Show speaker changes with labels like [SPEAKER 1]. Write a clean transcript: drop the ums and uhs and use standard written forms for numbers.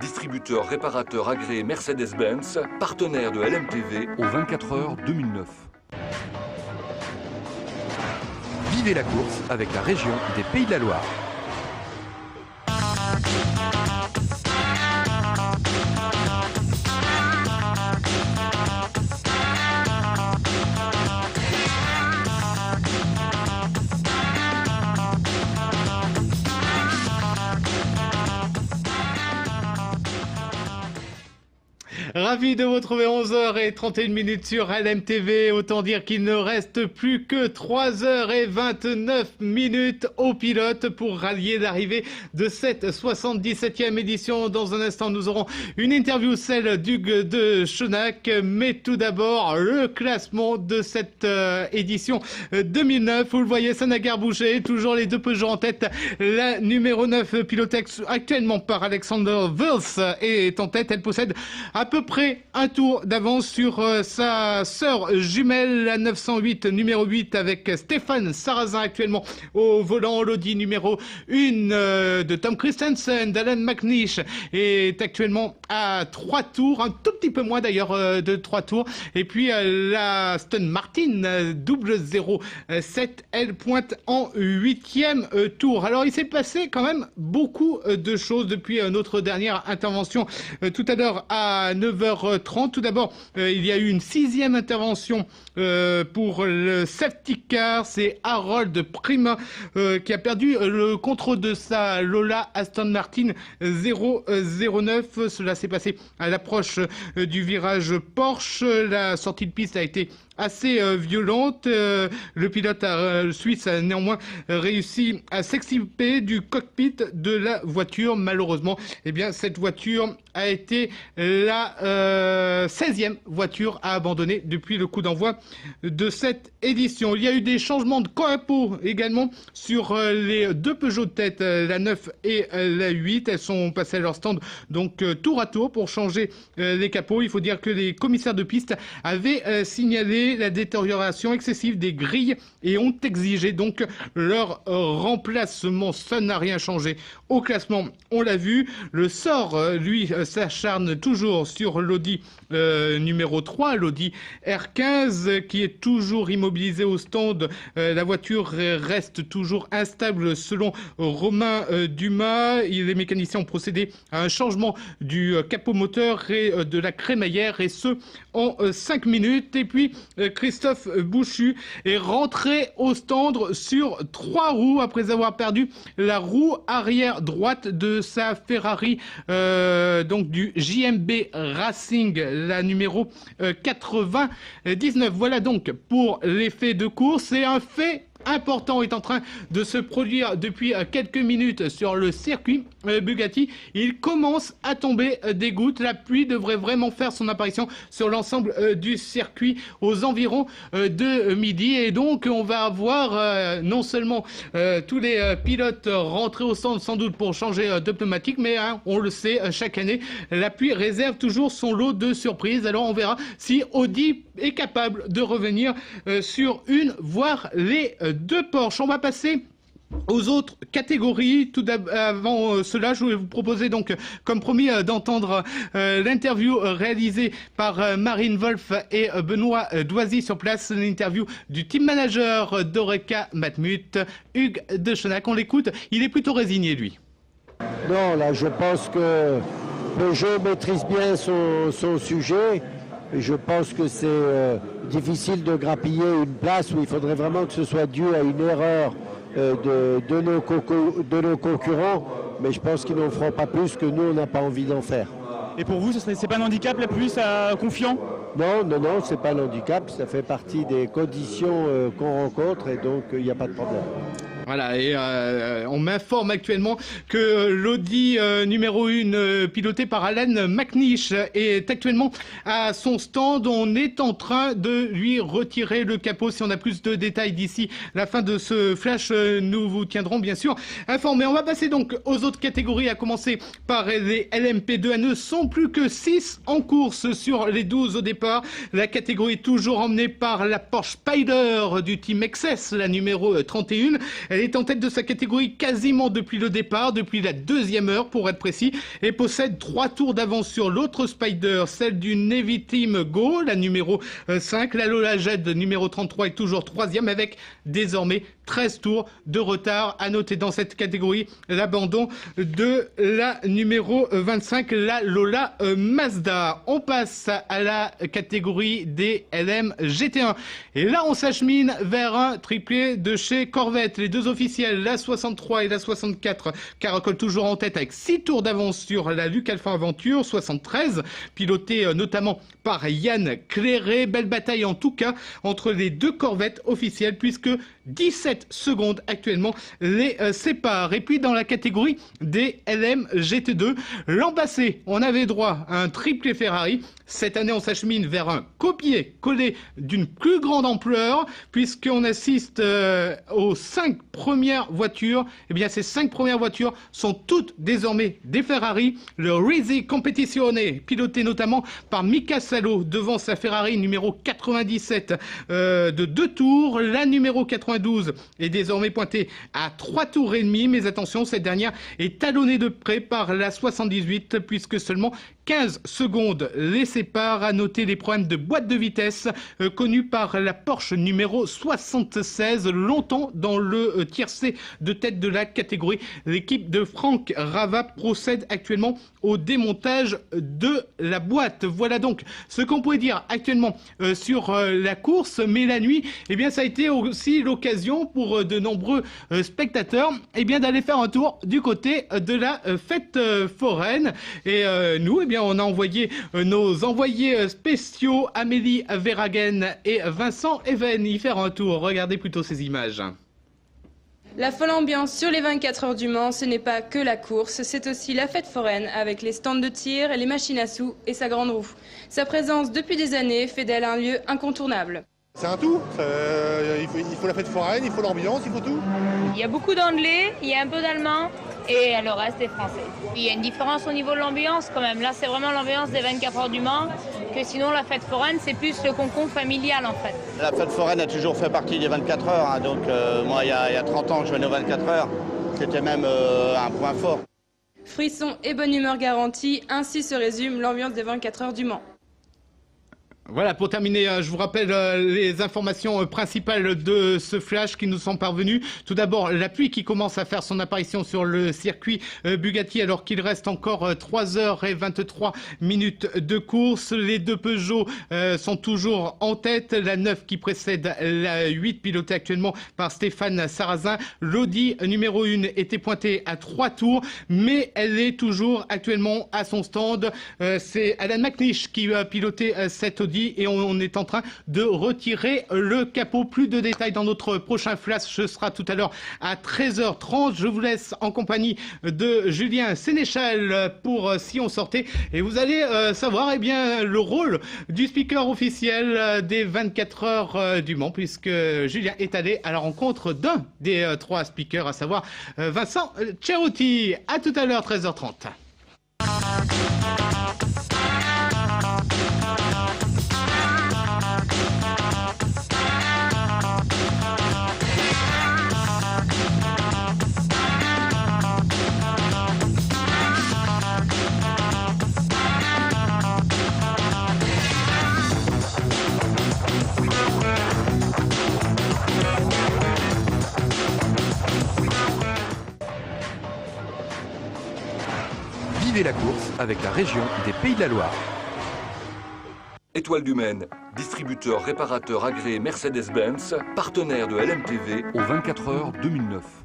[SPEAKER 1] distributeur réparateur agréé Mercedes-Benz, partenaire de LMTV aux 24 heures 2009.
[SPEAKER 2] Vivez la course avec la région des Pays de la Loire.
[SPEAKER 3] Ravi de vous retrouver 11h31 sur LMTV. Autant dire qu'il ne reste plus que 3h29 au pilote pour rallier l'arrivée de cette 77e édition. Dans un instant, nous aurons une interview, celle d'Hugues de Chenac. Mais tout d'abord, le classement de cette édition 2009. Vous le voyez, ça n'a guère bougé. Toujours les deux Peugeot en tête. La numéro 9, pilotée actuellement par Alexander Wurz, est en tête. Elle possède à peu près un tour d'avance sur sa sœur jumelle, la 908 numéro 8, avec Stéphane Sarrazin actuellement au volant. L'Audi numéro 1 de Tom Christensen, d'Alan McNish, est actuellement à 3 tours, un tout petit peu moins d'ailleurs de 3 tours. Et puis la Aston Martin 007, elle pointe en 8e tour. Alors il s'est passé quand même beaucoup de choses depuis notre dernière intervention tout à l'heure à 9h30. Tout d'abord, il y a eu une 6e intervention pour le safety car. C'est Harold Prima qui a perdu le contrôle de sa Lola Aston Martin 009. Cela s'est passé à l'approche du virage Porsche. La sortie de piste a été assez violente. Le pilote suisse a néanmoins réussi à s'extirper du cockpit de la voiture. Malheureusement, eh bien, cette voiture a été la 16e voiture à abandonner depuis le coup d'envoi de cette édition. Il y a eu des changements de capot également sur les deux Peugeot de tête, la 9 et la 8. Elles sont passées à leur stand donc tour à tour pour changer les capots. Il faut dire que les commissaires de piste avaient signalé la détérioration excessive des grilles et ont exigé donc leur remplacement. Ça n'a rien changé au classement, on l'a vu. Le sort, lui, s'acharne toujours sur l'Audi numéro 3, l'Audi R15, qui est toujours immobilisé au stand. La voiture reste toujours instable selon Romain Dumas. Les mécaniciens ont procédé à un changement du capot moteur et de la crémaillère, et ce en 5 minutes. Et puis Christophe Bouchu est rentré au stand sur 3 roues après avoir perdu la roue arrière droite de sa Ferrari, donc du JMB Racing, la numéro 99. Voilà donc pour les faits de course. Et un fait important est en train de se produire depuis quelques minutes sur le circuit Bugatti. Il commence à tomber des gouttes. La pluie devrait vraiment faire son apparition sur l'ensemble du circuit aux environs de midi. Et donc on va avoir non seulement tous les pilotes rentrés au stand sans doute pour changer de pneumatique, mais on le sait, chaque année la pluie réserve toujours son lot de surprises. Alors on verra si Audi est capable de revenir sur une, voire les deux Porsche. On va passer aux autres catégories. Tout avant cela, je voulais vous proposer donc, comme promis, d'entendre l'interview réalisée par Marine Wolf et Benoît Doisy sur place, l'interview du team manager d'Oreca Matmut, Hugues de Chenac. On l'écoute, il est plutôt résigné, lui.
[SPEAKER 4] Non, là, je pense que Peugeot maîtrise bien son sujet. Je pense que c'est difficile de grappiller une place où il faudrait vraiment que ce soit dû à une erreur de nos concurrents, mais je pense qu'ils n'en feront pas plus que nous, on n'a pas envie d'en faire.
[SPEAKER 5] Et pour vous, c'est pas un handicap la pluie, ça confiant?
[SPEAKER 4] Non, c'est pas un handicap, ça fait partie des conditions qu'on rencontre et donc il n'y a pas de problème.
[SPEAKER 3] Voilà, et on m'informe actuellement que l'Audi numéro 1, piloté par Alan McNish, est actuellement à son stand. On est en train de lui retirer le capot. Si on a plus de détails d'ici la fin de ce flash, nous vous tiendrons bien sûr informés. On va passer donc aux autres catégories, à commencer par les LMP2. Elles ne sont plus que 6 en course sur les 12 au départ. La catégorie est toujours emmenée par la Porsche Spyder du team XS, la numéro 31. Elle est en tête de sa catégorie quasiment depuis le départ, depuis la deuxième heure pour être précis, et possède 3 tours d'avance sur l'autre Spider, celle du Navy Team Go, la numéro 5. La Lola Jet numéro 33 est toujours 3e avec désormais 13 tours de retard. À noter dans cette catégorie l'abandon de la numéro 25, la Lola Mazda. On passe à la catégorie des LM GT1. Et là, on s'achemine vers un triplé de chez Corvette. Les deux officiels, la 63 et la 64, caracolent toujours en tête avec 6 tours d'avance sur la Luc Alpha Aventure 73, pilotée notamment par Yann Cléré. Belle bataille en tout cas entre les deux Corvettes officielles puisque 17 secondes actuellement les séparent. Et puis dans la catégorie des LM GT2, l'an passé, on avait droit à un triplé Ferrari. Cette année, on s'achemine vers un copier-coller d'une plus grande ampleur puisqu'on assiste aux 5 premières voitures. Eh bien, ces 5 premières voitures sont toutes désormais des Ferrari. Le Risi Competizione, piloté notamment par Mika Salo devant sa Ferrari numéro 97 de 2 tours. La numéro 92 est désormais pointée à 3 tours et demi. Mais attention, cette dernière est talonnée de près par la 78 puisque seulement 15 secondes les séparent. À noter les problèmes de boîte de vitesse connus par la Porsche numéro 76, longtemps dans le tiercé de tête de la catégorie. L'équipe de Franck Rava procède actuellement au démontage de la boîte. Voilà donc ce qu'on pourrait dire actuellement sur la course. Mais la nuit, eh bien, ça a été aussi l'occasion pour de nombreux spectateurs d'aller faire un tour du côté de la fête foraine. Et nous, on a envoyé nos envoyés spéciaux Amélie Verhagen et Vincent Even y faire un tour. Regardez plutôt ces images.
[SPEAKER 6] La folle ambiance sur les 24 heures du Mans, ce n'est pas que la course, c'est aussi la fête foraine avec les stands de tir, les machines à sous et sa grande roue. Sa présence depuis des années fait d'elle un lieu incontournable.
[SPEAKER 7] C'est un tout, il faut la fête foraine, il faut l'ambiance, il faut tout.
[SPEAKER 8] Il y a beaucoup d'anglais, il y a un peu d'allemand et le reste est français. Il y a une différence au niveau de l'ambiance quand même. Là, c'est vraiment l'ambiance des 24 heures du Mans, que sinon la fête foraine, c'est plus le concombre familial en fait.
[SPEAKER 9] La fête foraine a toujours fait partie des 24 heures, hein, donc moi il y a 30 ans je venais aux 24 heures, c'était même un point fort.
[SPEAKER 6] Frisson et bonne humeur garantie, ainsi se résume l'ambiance des 24 heures du Mans.
[SPEAKER 3] Voilà, pour terminer, je vous rappelle les informations principales de ce flash qui nous sont parvenues. Tout d'abord, la pluie qui commence à faire son apparition sur le circuit Bugatti alors qu'il reste encore 3h23 de course. Les deux Peugeot sont toujours en tête. La 9 qui précède la 8, pilotée actuellement par Stéphane Sarrazin. L'Audi numéro 1 était pointée à 3 tours, mais elle est toujours actuellement à son stand. C'est Alan McNish qui a piloté cette Audi. Et on est en train de retirer le capot. Plus de détails dans notre prochain flash. Ce sera tout à l'heure à 13h30. Je vous laisse en compagnie de Julien Sénéchal pour Si on sortait. Et vous allez savoir le rôle du speaker officiel des 24 heures du Mans, puisque Julien est allé à la rencontre d'un des 3 speakers, à savoir Vincent Cerutti. À tout à l'heure, 13h30.
[SPEAKER 2] Vivez la course avec la région des Pays de la Loire.
[SPEAKER 1] Étoile du Maine, distributeur réparateur agréé Mercedes-Benz, partenaire de LMTV
[SPEAKER 2] Aux 24 heures 2009.